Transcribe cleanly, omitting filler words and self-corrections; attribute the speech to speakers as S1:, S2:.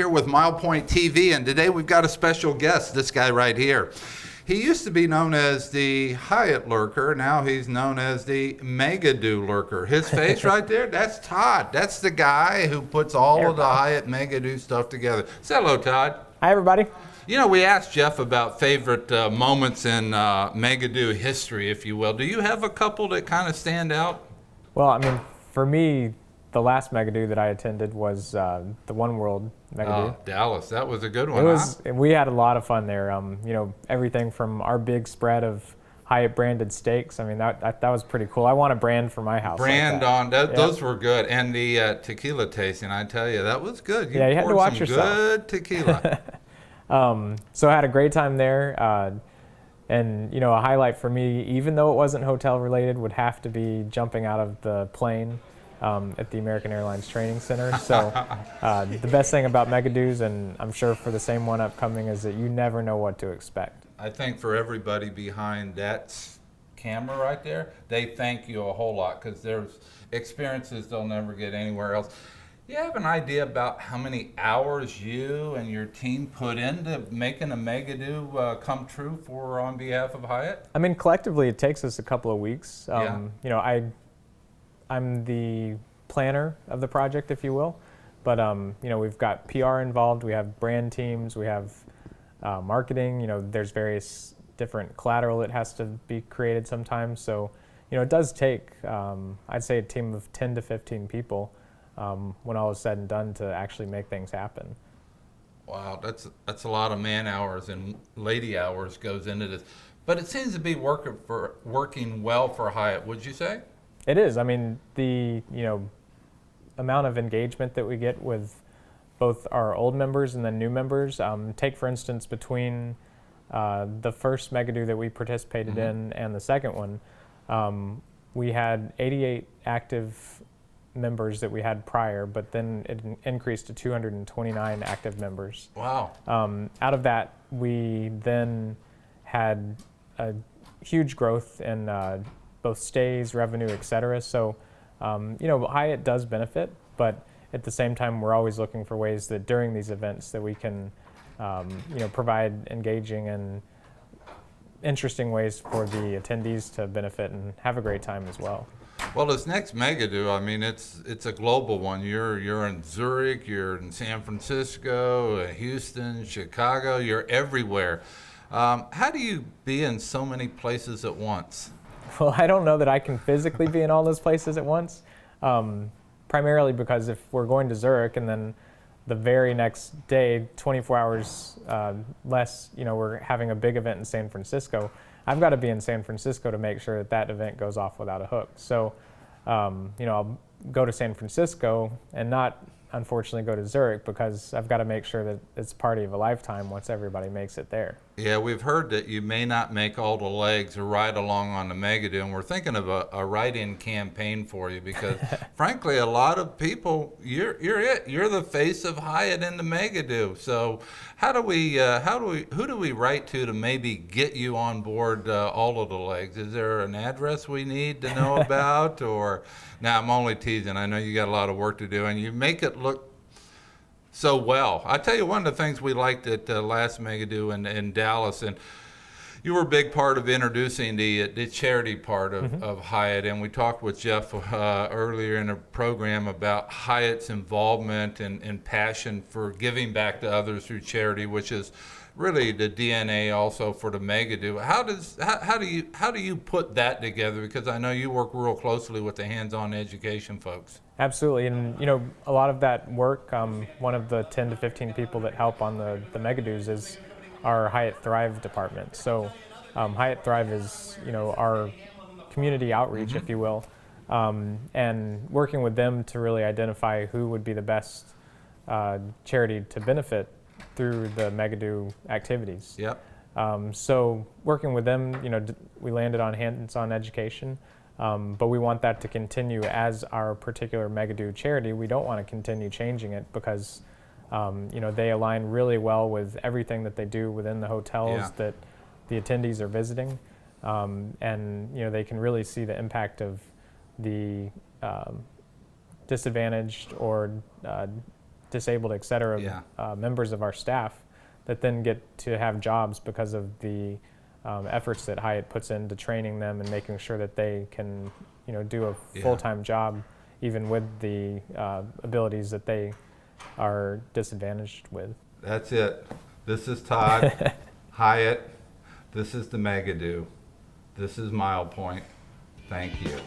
S1: here with Milepoint TV, and today we've got a special guest, this guy right here. He used to be known as the Hyatt Lurker. Now he's known as the MegaDO Lurker. His face right there, that's Todd. That's the guy who puts all of the Hyatt MegaDO stuff together. Say hello, Todd.
S2: Hi, everybody.
S1: You know, we asked Jeff about favorite moments in MegaDO history, if you will. Do you have a couple that kind of stand out?
S2: Well, I mean, for me, the last MegaDO that I attended was the One World MegaDO.
S1: Dallas, that was a good one.
S2: We had a lot of fun there. You know, everything from our big spread of Hyatt branded steaks. I mean, that was pretty cool. I want a brand for my house.
S1: Brand
S2: like
S1: on that, those were good, and the tequila tasting. I tell you, that was good.
S2: You had to watch yourself.
S1: Good tequila.
S2: So I had a great time there. And, you know, a highlight for me, even though it wasn't hotel related, would have to be jumping out of the plane at the American Airlines Training Center. So the best thing about MegaDOs, and I'm sure for the same one upcoming, is that you never know what to expect.
S1: I think for everybody behind that camera right there, they thank you a whole lot because there's experiences they'll never get anywhere else. You have an idea about how many hours you and your team put into making a MegaDO come true on behalf of Hyatt?
S2: I mean, collectively, it takes us a couple of weeks.
S1: Yeah.
S2: You know, I'm the planner of the project, if you will, but you know, we've got PR involved. We have brand teams. We have marketing. You know, there's various different collateral that has to be created sometimes. So, you know, it does take, I'd say, a team of 10 to 15 people. When all is said and done, to actually make things happen.
S1: Wow, that's a lot of man hours and lady hours goes into this. But it seems to be working well for Hyatt, would you say?
S2: It is. I mean, the amount of engagement that we get with both our old members and then new members. Take, for instance, between the first MegaDO that we participated in and the second one, we had 88 active members that we had prior, but then it increased to 229 active members.
S1: Wow.
S2: Out of that, we then had a huge growth in both stays, revenue, et cetera. So, you know, Hyatt does benefit, but at the same time, we're always looking for ways that during these events that we can, you know, provide engaging and interesting ways for the attendees to benefit and have a great time as well.
S1: Well, this next MegaDO, I mean, it's a global one. You're in Zurich, you're in San Francisco, Houston, Chicago. You're everywhere. How do you be in so many places at once?
S2: Well, I don't know that I can physically be in all those places at once. Primarily because if we're going to Zurich and then the very next day, 24 hours less, you know, we're having a big event in San Francisco. I've got to be in San Francisco to make sure that that event goes off without a hook. So, you know, I'll go to San Francisco and not, unfortunately, go to Zurich because I've got to make sure that it's party of a lifetime once everybody makes it there.
S1: Yeah, we've heard that you may not make all the legs or ride along on the MegaDO, and we're thinking of a write-in campaign for you because, frankly, a lot of people, you're the face of Hyatt in the MegaDO. So, who do we write to maybe get you on board all of the legs? Is there an address we need to know about, or? Now, I'm only teasing. I know you got a lot of work to do, and you make it look so well. I tell you, one of the things we liked at the last MegaDO in Dallas, and you were a big part of introducing the charity part of Hyatt, and we talked with Jeff earlier in the program about Hyatt's involvement and passion for giving back to others through charity, which is really the DNA also for the MegaDO. How do you put that together? Because I know you work real closely with the hands-on education folks.
S2: Absolutely, and you know, a lot of that work, one of the 10 to 15 people that help on the MegaDOs is our Hyatt Thrive department. So Hyatt Thrive is, you know, our community outreach, if you will, and working with them to really identify who would be the best charity to benefit through the MegaDO activities.
S1: Yep.
S2: So working with them, you know, we landed on hands-on education, but we want that to continue as our particular MegaDO charity. We don't want to continue changing it because, you know, they align really well with everything that they do within the hotels that the attendees are visiting, and you know, they can really see the impact of the disadvantaged or disabled, et cetera,
S1: Yeah.
S2: members of our staff that then get to have jobs because of the efforts that Hyatt puts into training them and making sure that they can, do a
S1: Yeah.
S2: full-time job, even with the abilities that they are disadvantaged with.
S1: That's it. This is Todd, Hyatt. This is the MegaDO. This is Milepoint. Thank you.